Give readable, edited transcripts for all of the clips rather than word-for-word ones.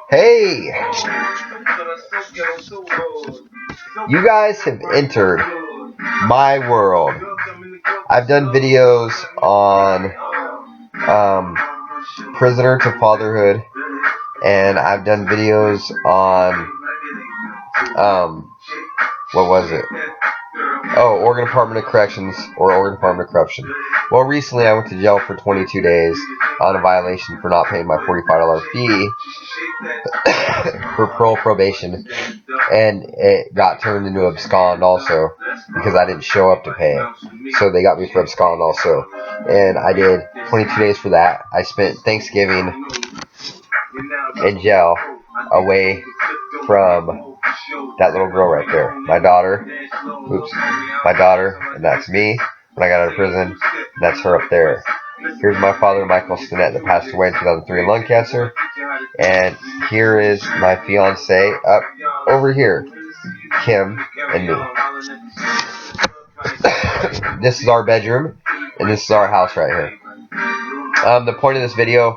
Hey, you guys have entered my world. I've done videos on prisoner to fatherhood, and I've done videos on what was it? Oh, Oregon Department of Corrections or Oregon Department of Corruption. Well, recently I went to jail for 22 days on a violation for not paying my $45 fee for parole probation, and it got turned into abscond also because I didn't show up to pay it. So they got me for abscond also, and I did 22 days for that. I spent Thanksgiving in jail away from that little girl right there, my daughter. My daughter, and that's me when I got out of prison, and that's her up there. Here's my father, Michael Stinnett, that passed away in 2003 of lung cancer, and here is my fiance up over here, Kim, and me. This is our bedroom, and this is our house right here. The point of this video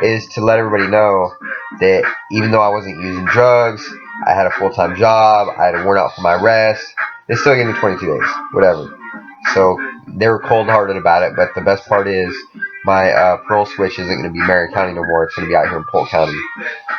is to let everybody know that even though I wasn't using drugs, I had a full-time job, I had worn out for my rest, they still gave me 22 days, whatever. So they were cold-hearted about it, but the best part is my parole switch isn't going to be Marion County no more. It's going to be out here in Polk County.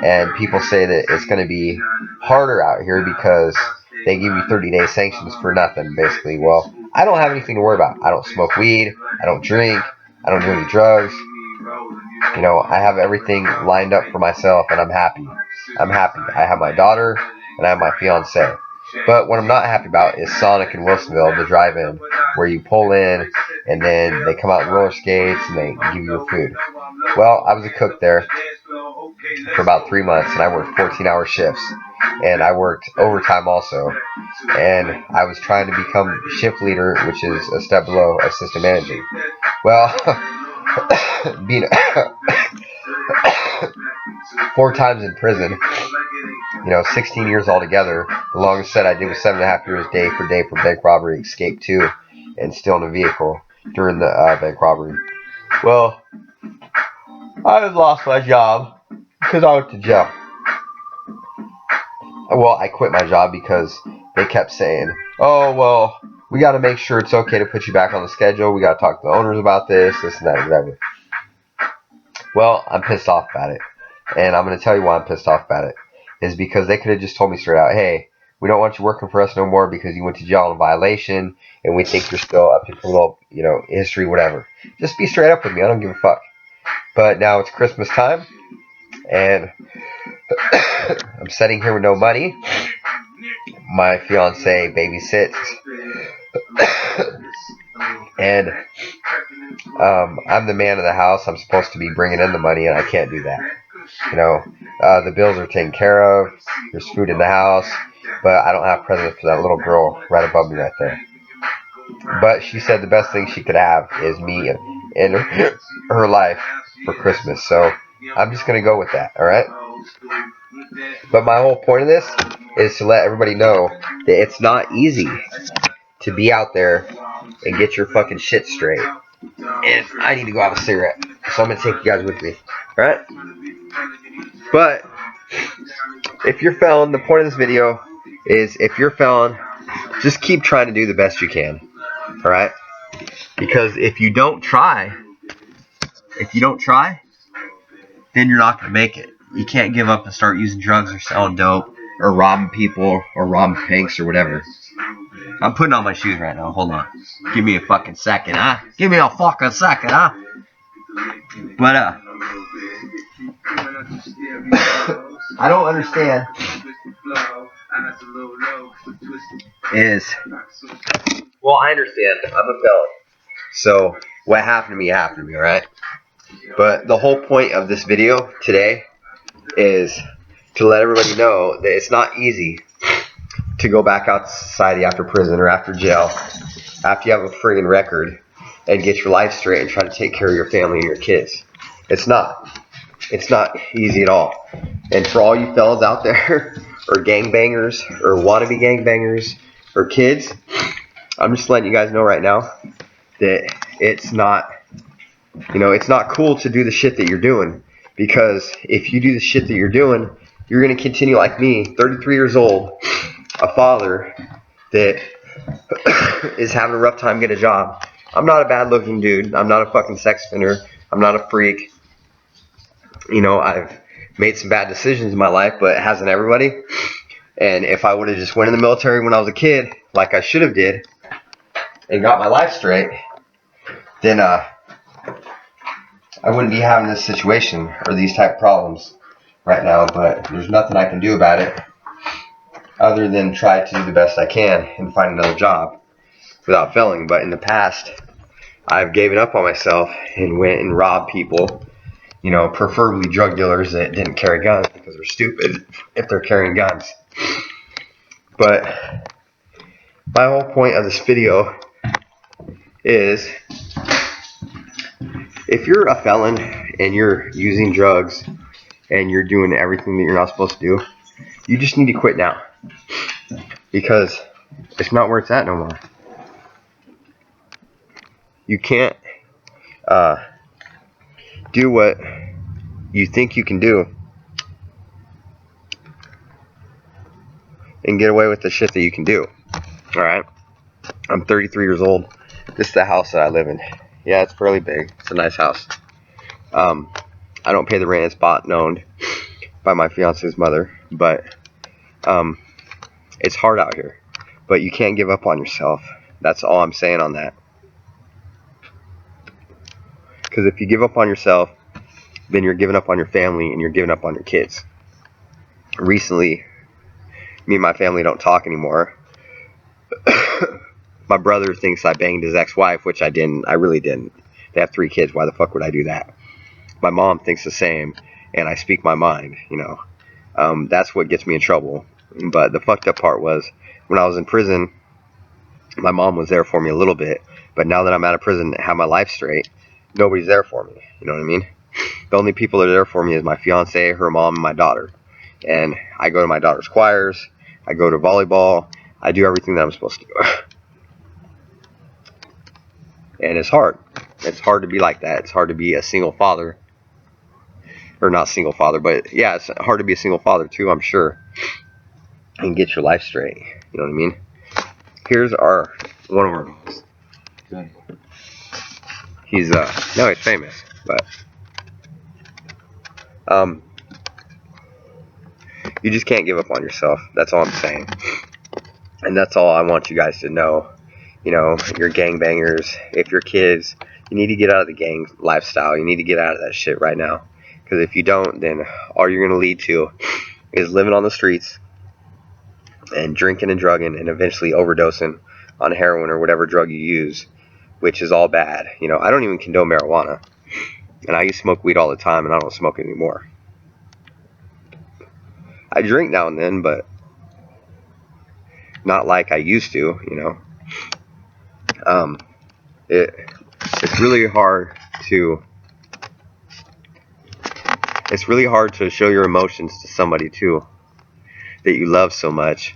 And people say that it's going to be harder out here because they give you 30-day sanctions for nothing, basically. Well, I don't have anything to worry about. I don't smoke weed. I don't drink. I don't do any drugs. You know, I have everything lined up for myself, and I'm happy. I'm happy. I have my daughter, and I have my fiance. But what I'm not happy about is Sonic in Wilsonville, the drive-in, where you pull in, and then they come out in roller skates, and they give you your food. Well, I was a cook there for about 3 months, and I worked 14-hour shifts. And I worked overtime also. And I was trying to become shift leader, which is a step below assistant manager. Well, being 4 times in prison, 16 years altogether. The longest set I did was 7.5 years day for bank robbery, escape 2, and stealing a vehicle during the bank robbery. Well, I lost my job because I went to jail. Well, I quit my job because they kept saying, oh, well, we got to make sure it's okay to put you back on the schedule. We got to talk to the owners about this and that, whatever. Well, I'm pissed off about it. And I'm going to tell you why I'm pissed off about it. Is because they could have just told me straight out, hey, we don't want you working for us no more because you went to jail on a violation, and we think you're still up to criminal, history, whatever. Just be straight up with me. I don't give a fuck. But now it's Christmas time, and I'm sitting here with no money. My fiance babysits, and I'm the man of the house. I'm supposed to be bringing in the money, and I can't do that. The bills are taken care of. There's food in the house, but I don't have presents for that little girl right above me right there. But she said the best thing she could have is me in her life for Christmas. So I'm just going to go with that, all right? But my whole point of this is to let everybody know that it's not easy to be out there and get your fucking shit straight. And I need to go have a cigarette, so I'm going to take you guys with me, all right? But if you're felon, the point of this video is if you're felon, just keep trying to do the best you can, all right? Because if you don't try, then you're not going to make it. You can't give up and start using drugs or selling dope or robbing people or robbing banks or whatever. I'm putting on my shoes right now. Hold on. Give me a fucking second, huh? Give me a fucking second, huh? But, I don't understand well, I understand. I'm a felon. So, what happened to me, alright? But the whole point of this video today is to let everybody know that it's not easy to go back out to society after prison or after jail, after you have a friggin' record, and get your life straight and try to take care of your family and your kids. It's not. It's not easy at all. And for all you fellas out there, or gangbangers, or wannabe gangbangers, or kids, I'm just letting you guys know right now that it's not, it's not cool to do the shit that you're doing. Because if you do the shit that you're doing, you're going to continue like me, 33 years old, a father that is having a rough time getting a job. I'm not a bad looking dude. I'm not a fucking sex offender. I'm not a freak. You know, I've made some bad decisions in my life, but hasn't everybody? And if I would have just went in the military when I was a kid, like I should have did, and got my life straight, then I wouldn't be having this situation or these type of problems right now. But there's nothing I can do about it other than try to do the best I can and find another job without failing. But in the past, I've given up on myself and went and robbed people, you know, preferably drug dealers that didn't carry guns because they're stupid if they're carrying guns. But my whole point of this video is, if you're a felon and you're using drugs and you're doing everything that you're not supposed to do, you just need to quit now, because it's not where it's at no more. You can't do what you think you can do and get away with the shit that you can do. Alright? I'm 33 years old. This is the house that I live in. Yeah, it's fairly big. It's a nice house. I don't pay the rent. It's bought and owned by my fiance's mother. But it's hard out here. But you can't give up on yourself. That's all I'm saying on that. Because if you give up on yourself, then you're giving up on your family and you're giving up on your kids. Recently, me and my family don't talk anymore. My brother thinks I banged his ex-wife, which I didn't. I really didn't. They have 3 kids. Why the fuck would I do that? My mom thinks the same, and I speak my mind, you know. That's what gets me in trouble. But the fucked up part was, when I was in prison, my mom was there for me a little bit. But now that I'm out of prison and have my life straight, nobody's there for me. You know what I mean? The only people that are there for me is my fiance, her mom, and my daughter. And I go to my daughter's choirs. I go to volleyball. I do everything that I'm supposed to do. And it's hard. It's hard to be like that. It's hard to be a single father. Or not single father, but yeah, it's hard to be a single father too, I'm sure. And get your life straight. You know what I mean? Here's one of our dogs. He's no, he's famous, but you just can't give up on yourself. That's all I'm saying. And that's all I want you guys to know. You know, you're gangbangers. If you're kids, you need to get out of the gang lifestyle. You need to get out of that shit right now. Because if you don't, then all you're going to lead to is living on the streets and drinking and drugging and eventually overdosing on heroin or whatever drug you use, which is all bad. You know, I don't even condone marijuana. And I used to smoke weed all the time, and I don't smoke it anymore. I drink now and then, but not like I used to, you know. It's really hard to show your emotions to somebody too that you love so much,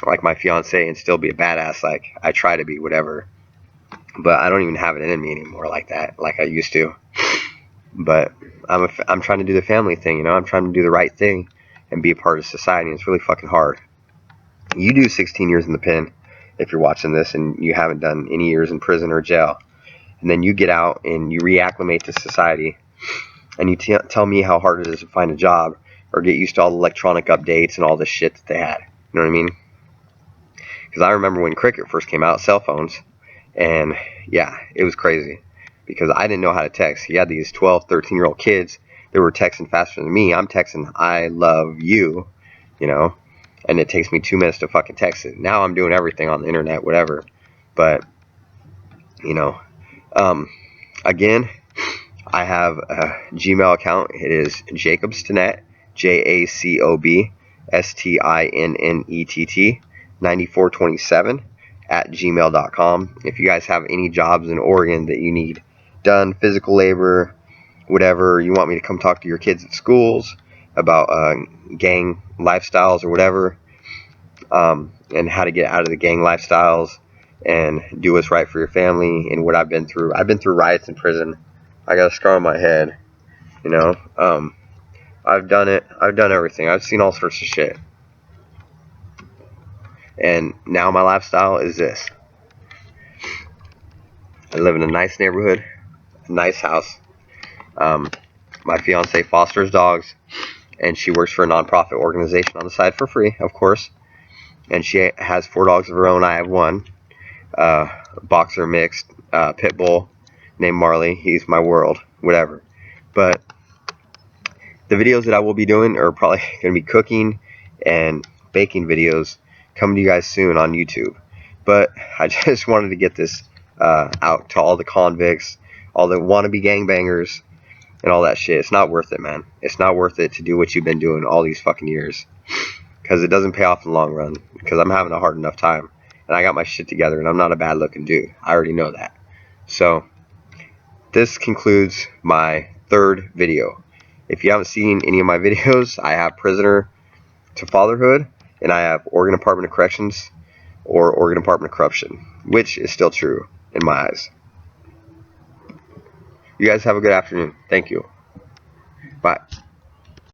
like my fiance, and still be a badass like I try to be, whatever. But I don't even have it in me anymore like that, like I used to. But I'm trying to do the family thing, you know. I'm trying to do the right thing and be a part of society, and it's really fucking hard. You do 16 years in the pen if you're watching this and you haven't done any years in prison or jail, and then you get out and you reacclimate to society, and you tell me how hard it is to find a job or get used to all the electronic updates and all the shit that they had. You know what I mean? Because I remember when Cricket first came out, cell phones, and yeah, it was crazy because I didn't know how to text. You had these 12, 13-year-old kids that were texting faster than me. I'm texting, I love you, you know, and it takes me 2 minutes to fucking text it. Now I'm doing everything on the internet, whatever. But, you know, again, I have a Gmail account. It is Jacob Stinnett, JACOB STINNETT 9427 @gmail.com. If you guys have any jobs in Oregon that you need done, physical labor, whatever, you want me to come talk to your kids at schools about gang lifestyles or whatever, and how to get out of the gang lifestyles and do what's right for your family and what I've been through. I've been through riots in prison. I got a scar on my head, You know, I've done it. I've done everything. I've seen all sorts of shit. And now my lifestyle is this. I live in a nice neighborhood, a nice house. My fiance fosters dogs, and she works for a nonprofit organization on the side for free, of course. And she has 4 dogs of her own. I have one, boxer mixed, pit bull, named Marley. He's my world, whatever. But the videos that I will be doing are probably going to be cooking and baking videos coming to you guys soon on YouTube. But I just wanted to get this out to all the convicts, all the wannabe gangbangers, and all that shit. It's not worth it, man. It's not worth it to do what you've been doing all these fucking years. Because it doesn't pay off in the long run. Because I'm having a hard enough time. And I got my shit together, and I'm not a bad looking dude. I already know that. So, this concludes my 3rd video. If you haven't seen any of my videos, I have Prisoner to Fatherhood, and I have Oregon Department of Corrections, or Oregon Department of Corruption, which is still true in my eyes. You guys have a good afternoon. Thank you. Bye.